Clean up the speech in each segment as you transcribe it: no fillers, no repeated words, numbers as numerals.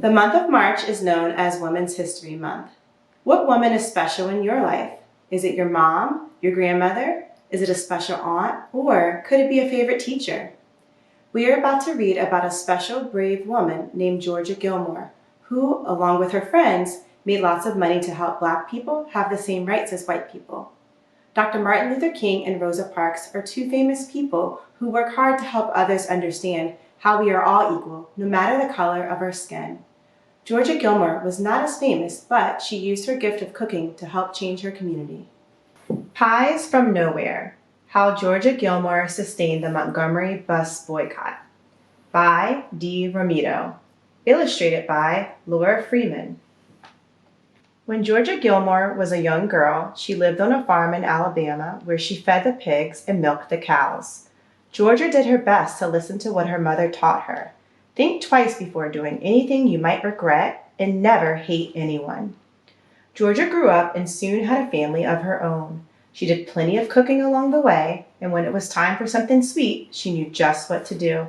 The month of March is known as Women's History Month. What woman is special in your life? Is it your mom, your grandmother? Is it a special aunt? Or could it be a favorite teacher? We are about to read about a special, brave woman named Georgia Gilmore, who, along with her friends, made lots of money to help Black people have the same rights as white people. Dr. Martin Luther King and Rosa Parks are two famous people who work hard to help others understand how we are all equal, no matter the color of our skin. Georgia Gilmore was not as famous, but she used her gift of cooking to help change her community. Pies from Nowhere: How Georgia Gilmore Sustained the Montgomery Bus Boycott, by Dee Romito. Illustrated by Freeman. When Georgia Gilmore was a young girl, she lived on a farm in Alabama where she fed the pigs and milked the cows. Georgia did her best to listen to what her mother taught her. Think twice before doing anything you might regret, and never hate anyone. Georgia grew up and soon had a family of her own. She did plenty of cooking along the way, and when it was time for something sweet, she knew just what to do.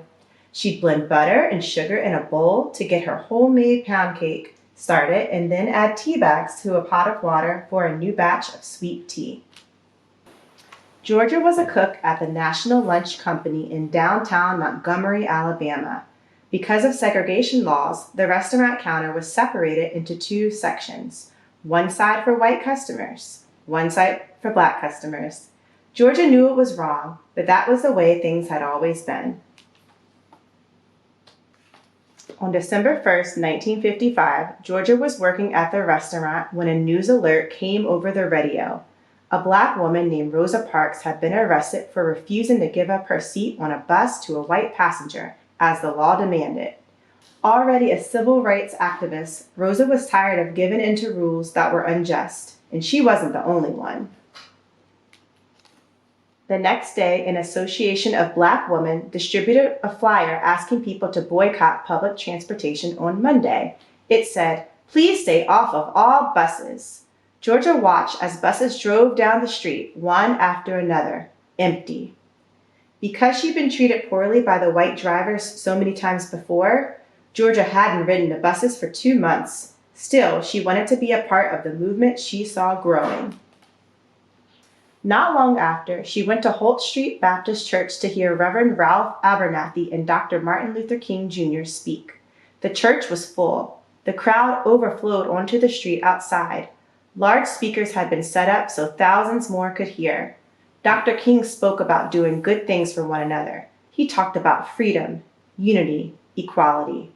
She'd blend butter and sugar in a bowl to get her homemade pound cake started, and then add tea bags to a pot of water for a new batch of sweet tea. Georgia was a cook at the National Lunch Company in downtown Montgomery, Alabama. Because of segregation laws, the restaurant counter was separated into two sections, one side for white customers, one side for Black customers. Georgia knew it was wrong, but that was the way things had always been. On December 1st, 1955, Georgia was working at the restaurant when a news alert came over the radio. A Black woman named Rosa Parks had been arrested for refusing to give up her seat on a bus to a white passenger, as the law demanded. Already a civil rights activist, Rosa was tired of giving in to rules that were unjust, and she wasn't the only one. The next day, an association of Black women distributed a flyer asking people to boycott public transportation on Monday. It said, "Please stay off of all buses." Georgia watched as buses drove down the street, one after another, empty. Because she'd been treated poorly by the white drivers so many times before, Georgia hadn't ridden the buses for 2 months. Still, she wanted to be a part of the movement she saw growing. Not long after, she went to Holt Street Baptist Church to hear Reverend Ralph Abernathy and Dr. Martin Luther King Jr. speak. The church was full. The crowd overflowed onto the street outside. Large speakers had been set up so thousands more could hear. Dr. King spoke about doing good things for one another. He talked about freedom, unity, equality.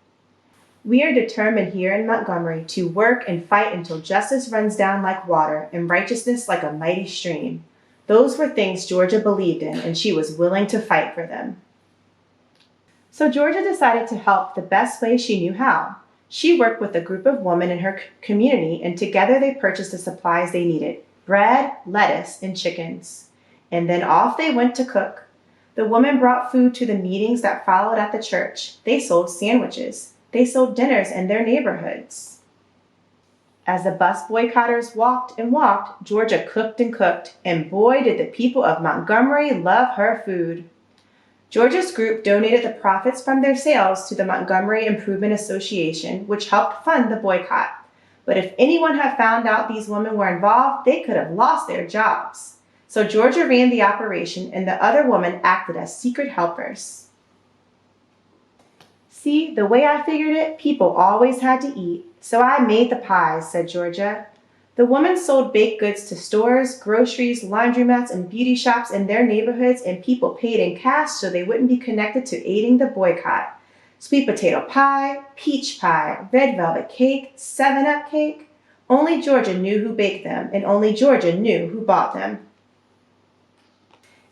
We are determined here in Montgomery to work and fight until justice runs down like water and righteousness like a mighty stream. Those were things Georgia believed in, and she was willing to fight for them. So Georgia decided to help the best way she knew how. She worked with a group of women in her community, and together they purchased the supplies they needed: bread, lettuce, and chickens. And then off they went to cook. The women brought food to the meetings that followed at the church. They sold sandwiches. They sold dinners in their neighborhoods. As the bus boycotters walked and walked, Georgia cooked and cooked, and boy did the people of Montgomery love her food. Georgia's group donated the profits from their sales to the Montgomery Improvement Association, which helped fund the boycott. But if anyone had found out these women were involved, they could have lost their jobs. So Georgia ran the operation, and the other women acted as secret helpers. "See, the way I figured it, people always had to eat, so I made the pies," said Georgia. The woman sold baked goods to stores, groceries, laundromats, and beauty shops in their neighborhoods, and people paid in cash so they wouldn't be connected to aiding the boycott. Sweet potato pie, peach pie, red velvet cake, 7-Up cake. Only Georgia knew who baked them, and only Georgia knew who bought them.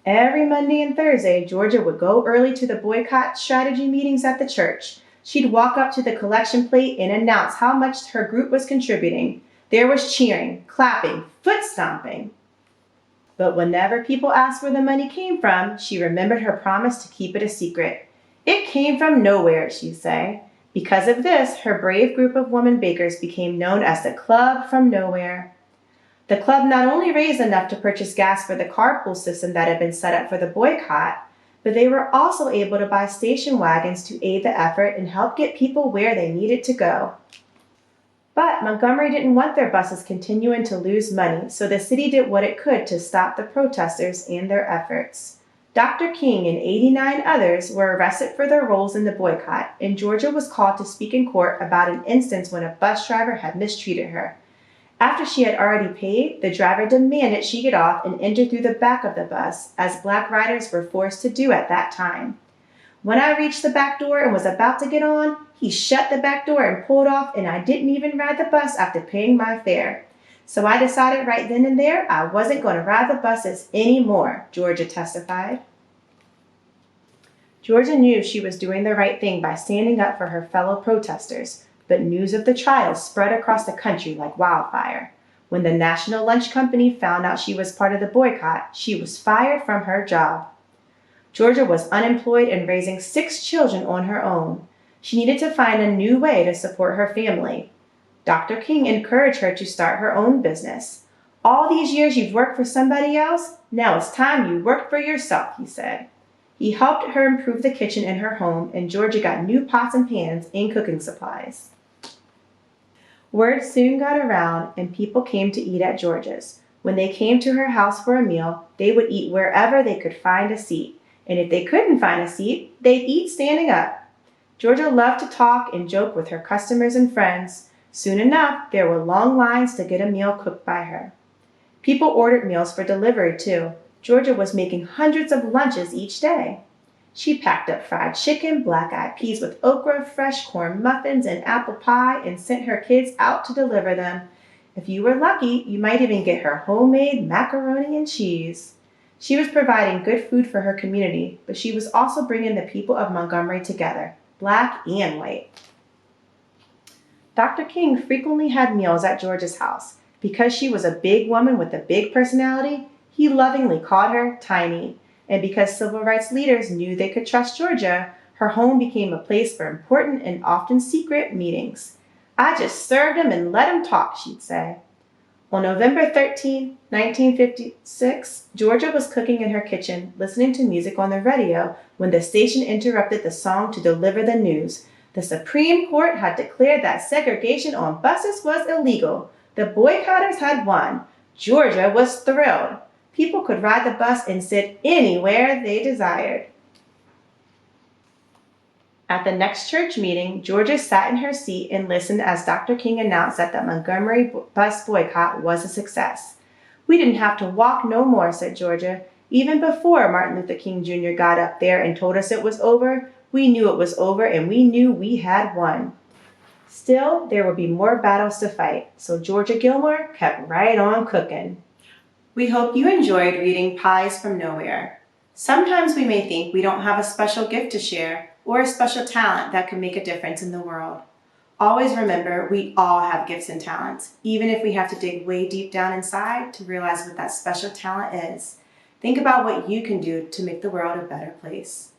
Every Monday and Thursday, Georgia would go early to the boycott strategy meetings at the church. She'd walk up to the collection plate and announce how much her group was contributing. There was cheering, clapping, foot stomping. But whenever people asked where the money came from, she remembered her promise to keep it a secret. It came from nowhere, she'd say. Because of this, her brave group of women bakers became known as the Club from Nowhere. The club not only raised enough to purchase gas for the carpool system that had been set up for the boycott, but they were also able to buy station wagons to aid the effort and help get people where they needed to go. But Montgomery didn't want their buses continuing to lose money, so the city did what it could to stop the protesters and their efforts. Dr. King and 89 others were arrested for their roles in the boycott, and Georgia was called to speak in court about an instance when a bus driver had mistreated her. After she had already paid, the driver demanded she get off and enter through the back of the bus, as black riders were forced to do at that time. When I reached the back door and was about to get on, he shut the back door and pulled off, and I didn't even ride the bus after paying my fare. So I decided right then and there I wasn't going to ride the buses anymore, Georgia testified. Georgia knew she was doing the right thing by standing up for her fellow protesters, but news of the trial spread across the country like wildfire. When the National Lunch Company found out she was part of the boycott, she was fired from her job. Georgia was unemployed and raising 6 children on her own. She needed to find a new way to support her family. Dr. King encouraged her to start her own business. All these years you've worked for somebody else, now it's time you worked for yourself, he said. He helped her improve the kitchen in her home, and Georgia got new pots and pans and cooking supplies. Word soon got around, and people came to eat at Georgia's. When they came to her house for a meal, they would eat wherever they could find a seat. And if they couldn't find a seat, they'd eat standing up. Georgia loved to talk and joke with her customers and friends. Soon enough, there were long lines to get a meal cooked by her. People ordered meals for delivery, too. Georgia was making hundreds of lunches each day. She packed up fried chicken, black-eyed peas with okra, fresh corn muffins, and apple pie, and sent her kids out to deliver them. If you were lucky, you might even get her homemade macaroni and cheese. She was providing good food for her community, but she was also bringing the people of Montgomery together, black and white. Dr. King frequently had meals at Georgia's house. Because she was a big woman with a big personality, he lovingly called her Tiny. And because civil rights leaders knew they could trust Georgia, her home became a place for important and often secret meetings. I just served him and let him talk, she'd say. On November 13, 1956, Georgia was cooking in her kitchen, listening to music on the radio, when the station interrupted the song to deliver the news. The Supreme Court had declared that segregation on buses was illegal. The boycotters had won. Georgia was thrilled. People could ride the bus and sit anywhere they desired. At the next church meeting, Georgia sat in her seat and listened as Dr. King announced that the Montgomery bus boycott was a success. "We didn't have to walk no more," said Georgia. "Even before Martin Luther King Jr. got up there and told us it was over, we knew it was over and we knew we had won." Still, there would be more battles to fight, so Georgia Gilmore kept right on cooking. We hope you enjoyed reading Pies from Nowhere. Sometimes we may think we don't have a special gift to share or a special talent that can make a difference in the world. Always remember, we all have gifts and talents, even if we have to dig way deep down inside to realize what that special talent is. Think about what you can do to make the world a better place.